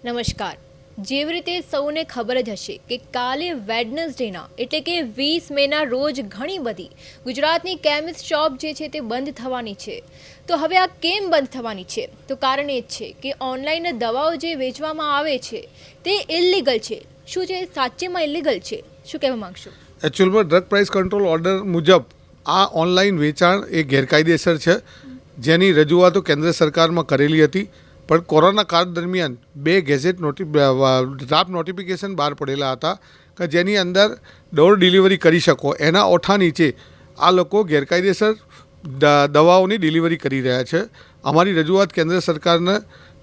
નમસ્કાર. જેવી રીતે સૌને ખબર જ હશે કે કાલે વેડનસડેના એટલે કે 20 મેના રોજ ઘણી બધી ગુજરાતની કેમિસ્ટ શોપ જે છે તે બંધ થવાની છે. તો હવે આ કેમ બંધ થવાની છે? તો કારણ એ જ છે કે ઓનલાઈન દવાઓ જે વેચવામાં આવે છે તે ઇલીગલ છે. શું છે સાચેમાં ઇલીગલ છે? શું કહેવા માંગશો? એકચ્યુઅલમાં ડ્રગ પ્રાઇસ કંટ્રોલ ઓર્ડર મુજબ આ ઓનલાઈન વેચાણ એ ગેરકાયદેસર છે, જેની રજૂઆતો કેન્દ્ર સરકારમાં કરેલી હતી. પણ કોરોના કાળ દરમિયાન 2 ગેઝેટ ડ્રાફ્ટ નોટિફિકેશન બહાર પડેલા હતા કે જેની અંદર ડોર ડિલિવરી કરી શકો એના ઓઠા નીચે આ લોકો ગેરકાયદેસર દવાઓની ડિલિવરી કરી રહ્યા છે. અમારી રજૂઆત કેન્દ્ર સરકારને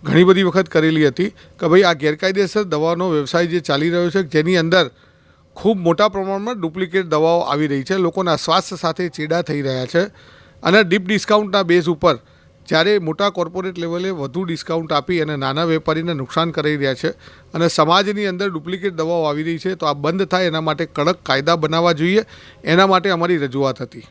ઘણી બધી વખત કરેલી હતી કે ભાઈ આ ગેરકાયદેસર દવાનો વ્યવસાય જે ચાલી રહ્યો છે, જેની અંદર ખૂબ મોટા પ્રમાણમાં ડુપ્લિકેટ દવાઓ આવી રહી છે, લોકોના સ્વાસ્થ્ય સાથે ચેડા થઈ રહ્યા છે અને ડીપ ડિસ્કાઉન્ટના બેઝ ઉપર જ્યારે મોટા કોર્પોરેટ લેવલે વધુ ડિસ્કાઉન્ટ આપી અને નાના વેપારીને નુકસાન કરી રહ્યા છે અને સમાજની અંદર ડુપ્લિકેટ દવાઓ આવી રહી છે, તો આ બંધ થાય એના માટે કડક કાયદા બનાવવા જોઈએ. એના માટે અમારી રજૂઆત હતી.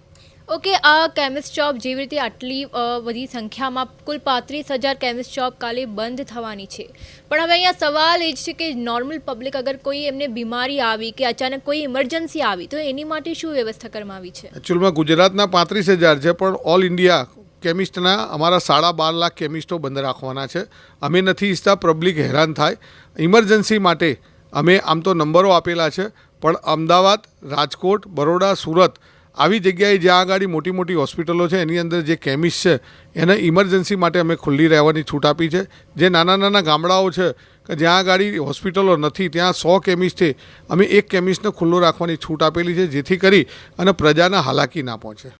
ઓકે, આ કેમિસ્ટ શોપ જેવી રીતે આટલી બધી સંખ્યામાં કુલ 35,000 કેમિસ્ટ શોપ કાલે બંધ થવાની છે, પણ હવે અહીંયા સવાલ એ જ છે કે નોર્મલ પબ્લિક અગર કોઈ એમને બીમારી આવી કે અચાનક કોઈ ઇમરજન્સી આવી તો એની માટે શું વ્યવસ્થા કરવામાં આવી છે? એકચ્યુઅલમાં ગુજરાતના 35,000 છે, પણ ઓલ ઇન્ડિયા કેમિસ્ટના અમારા 12.5 લાખ કેમિસ્ટો બંધ રાખવાના છે. અમે નથી ઈચ્છતા પબ્લિક હેરાન થાય. ઇમરજન્સી માટે અમે આમ તો નંબરો આપેલા છે, પણ અમદાવાદ, રાજકોટ, બરોડા, સુરત આવી જગ્યાએ જ્યાં આગળ મોટી મોટી હોસ્પિટલો છે એની અંદર જે કેમિસ્ટ છે એને ઇમરજન્સી માટે અમે ખુલ્લી રહેવાની છૂટ આપી છે. જે નાના નાના ગામડાઓ છે કે જ્યાં આગળ હોસ્પિટલો નથી ત્યાં 100 કેમિસ્ટ છે, અમે એક કેમિસ્ટને ખુલ્લો રાખવાની છૂટ આપેલી છે, જેથી કરી અને પ્રજાને હાલાકી ના પહોંચે.